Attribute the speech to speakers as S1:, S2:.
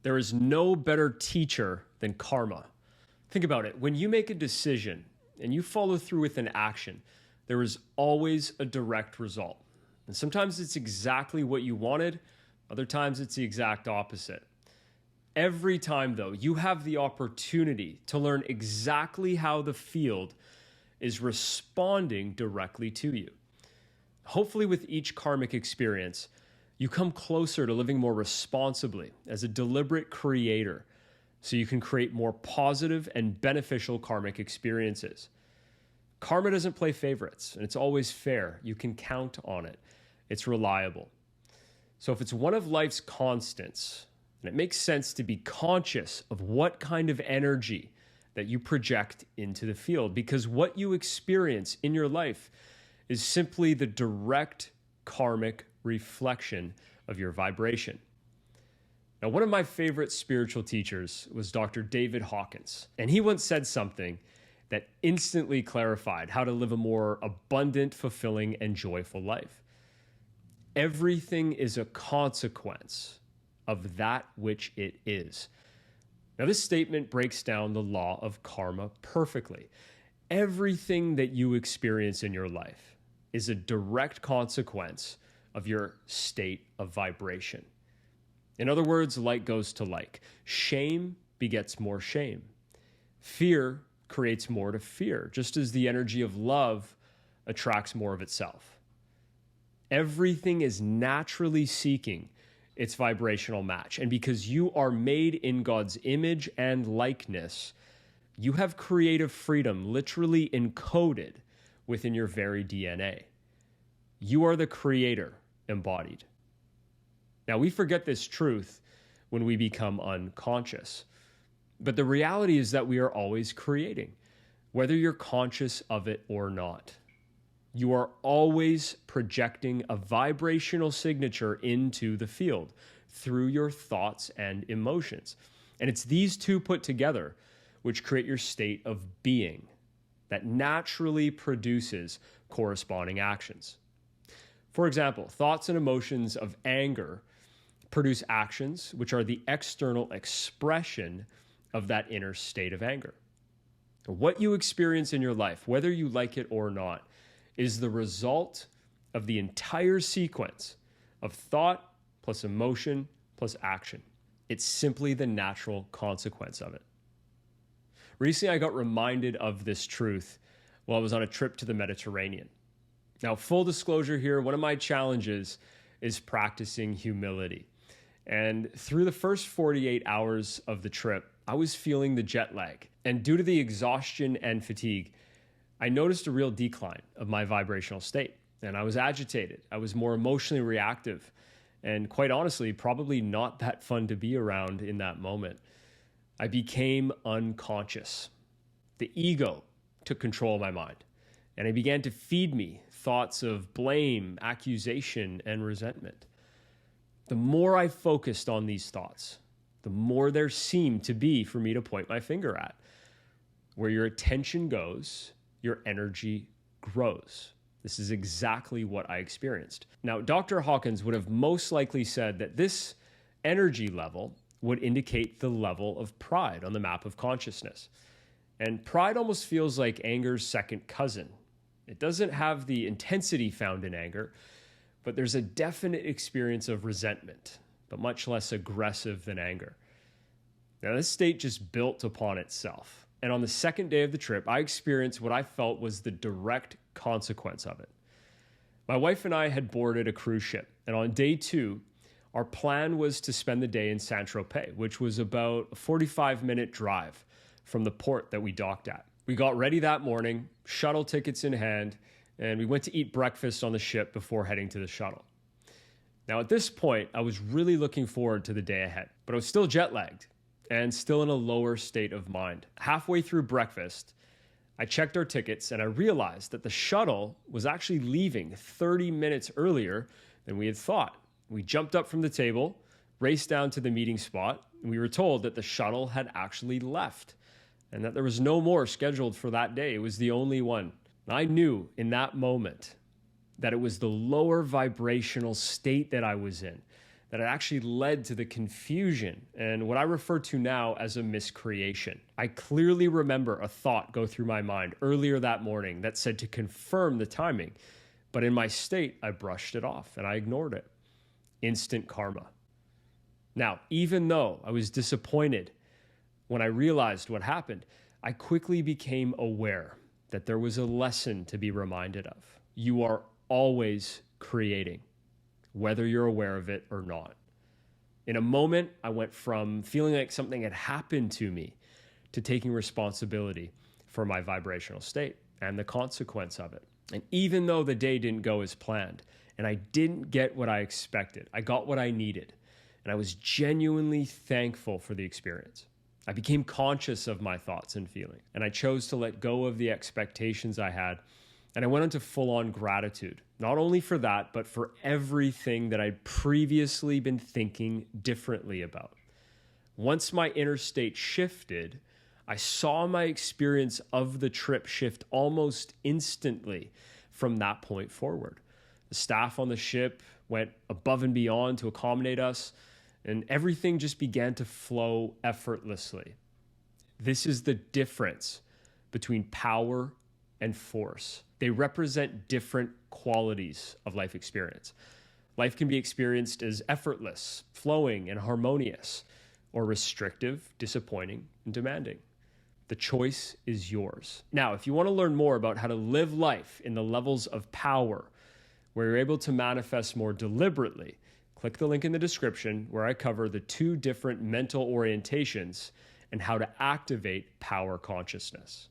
S1: There is no better teacher than karma. Think about it. When you make a decision and you follow through with an action, there is always a direct result. And sometimes it's exactly what you wanted, other times it's the exact opposite. Every time, though, you have the opportunity to learn exactly how the field is responding directly to you. Hopefully, with each karmic experience, you come closer to living more responsibly as a deliberate creator, so you can create more positive and beneficial karmic experiences. Karma doesn't play favorites, and it's always fair. You can count on it. It's reliable. So if it's one of life's constants, and it makes sense to be conscious of what kind of energy that you project into the field, because what you experience in your life is simply the direct karmic reflection of your vibration. Now, one of my favorite spiritual teachers was Dr. David Hawkins, and he once said something that instantly clarified how to live a more abundant, fulfilling, and joyful life. Everything is a consequence of that which it is. Now, this statement breaks down the law of karma perfectly. Everything that you experience in your life is a direct consequence of your state of vibration. In other words, like goes to like. Shame begets more shame. Fear creates more to fear, just as the energy of love attracts more of itself. Everything is naturally seeking its vibrational match. And because you are made in God's image and likeness, you have creative freedom literally encoded within your very DNA. You are the creator embodied. Now, we forget this truth when we become unconscious. But the reality is that we are always creating, whether you're conscious of it or not. You are always projecting a vibrational signature into the field through your thoughts and emotions. And it's these two put together which create your state of being that naturally produces corresponding actions. For example, thoughts and emotions of anger produce actions which are the external expression of that inner state of anger. What you experience in your life, whether you like it or not, is the result of the entire sequence of thought plus emotion plus action. It's simply the natural consequence of it. Recently, I got reminded of this truth while I was on a trip to the Mediterranean. Now, full disclosure here, one of my challenges is practicing humility. And through the first 48 hours of the trip, I was feeling the jet lag. And due to the exhaustion and fatigue, I noticed a real decline of my vibrational state. And I was agitated. I was more emotionally reactive. And quite honestly, probably not that fun to be around in that moment. I became unconscious. The ego took control of my mind. And it began to feed me thoughts of blame, accusation, and resentment. The more I focused on these thoughts, the more there seemed to be for me to point my finger at. Where your attention goes, your energy grows. This is exactly what I experienced. Now, Dr. Hawkins would have most likely said that this energy level would indicate the level of pride on the map of consciousness. And pride almost feels like anger's second cousin. It doesn't have the intensity found in anger, but there's a definite experience of resentment, but much less aggressive than anger. Now, this state just built upon itself. And on the second day of the trip, I experienced what I felt was the direct consequence of it. My wife and I had boarded a cruise ship, and on day 2, our plan was to spend the day in Saint-Tropez, which was about a 45-minute drive from the port that we docked at. We got ready that morning, shuttle tickets in hand, and we went to eat breakfast on the ship before heading to the shuttle. Now, at this point, I was really looking forward to the day ahead, but I was still jet-lagged and still in a lower state of mind. Halfway through breakfast, I checked our tickets and I realized that the shuttle was actually leaving 30 minutes earlier than we had thought. We jumped up from the table, raced down to the meeting spot, and we were told that the shuttle had actually left and that there was no more scheduled for that day. It was the only one. I knew in that moment that it was the lower vibrational state that I was in that it actually led to the confusion and what I refer to now as a miscreation. I clearly remember a thought go through my mind earlier that morning that said to confirm the timing, but in my state, I brushed it off and I ignored it. Instant karma. Now, even though I was disappointed when I realized what happened, I quickly became aware that there was a lesson to be reminded of. You are always creating, whether you're aware of it or not. In a moment, I went from feeling like something had happened to me to taking responsibility for my vibrational state and the consequence of it. And even though the day didn't go as planned and I didn't get what I expected, I got what I needed. And I was genuinely thankful for the experience. I became conscious of my thoughts and feelings, and I chose to let go of the expectations I had. And I went into full-on gratitude, not only for that, but for everything that I'd previously been thinking differently about. Once my inner state shifted, I saw my experience of the trip shift almost instantly from that point forward. The staff on the ship went above and beyond to accommodate us, and everything just began to flow effortlessly. This is the difference between power and force. They represent different qualities of life experience. Life can be experienced as effortless, flowing, and harmonious, or restrictive, disappointing, and demanding. The choice is yours. Now, if you want to learn more about how to live life in the levels of power, where you're able to manifest more deliberately, click the link in the description where I cover the 2 different mental orientations and how to activate power consciousness.